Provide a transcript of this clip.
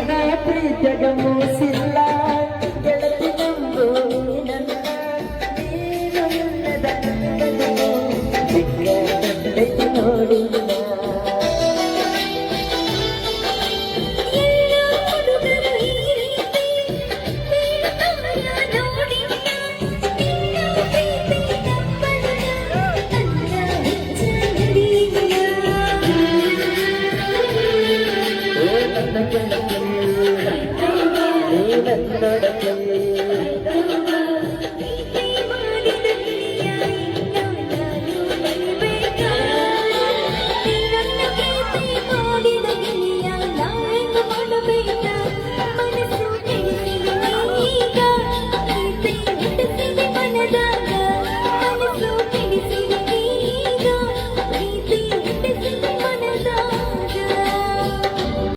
ಪ್ರೀತಿಯಾಗ ಮೋಸಿಲ್ಲ ಗೆಳತಿ ನಂಬು ನನ್ನ ನೀನು ಇಲ್ಲದ ಬದುಕು ಸಿಕ್ಕಂದೈತಿ ನೋಡಿಲ್ಲ Thank you.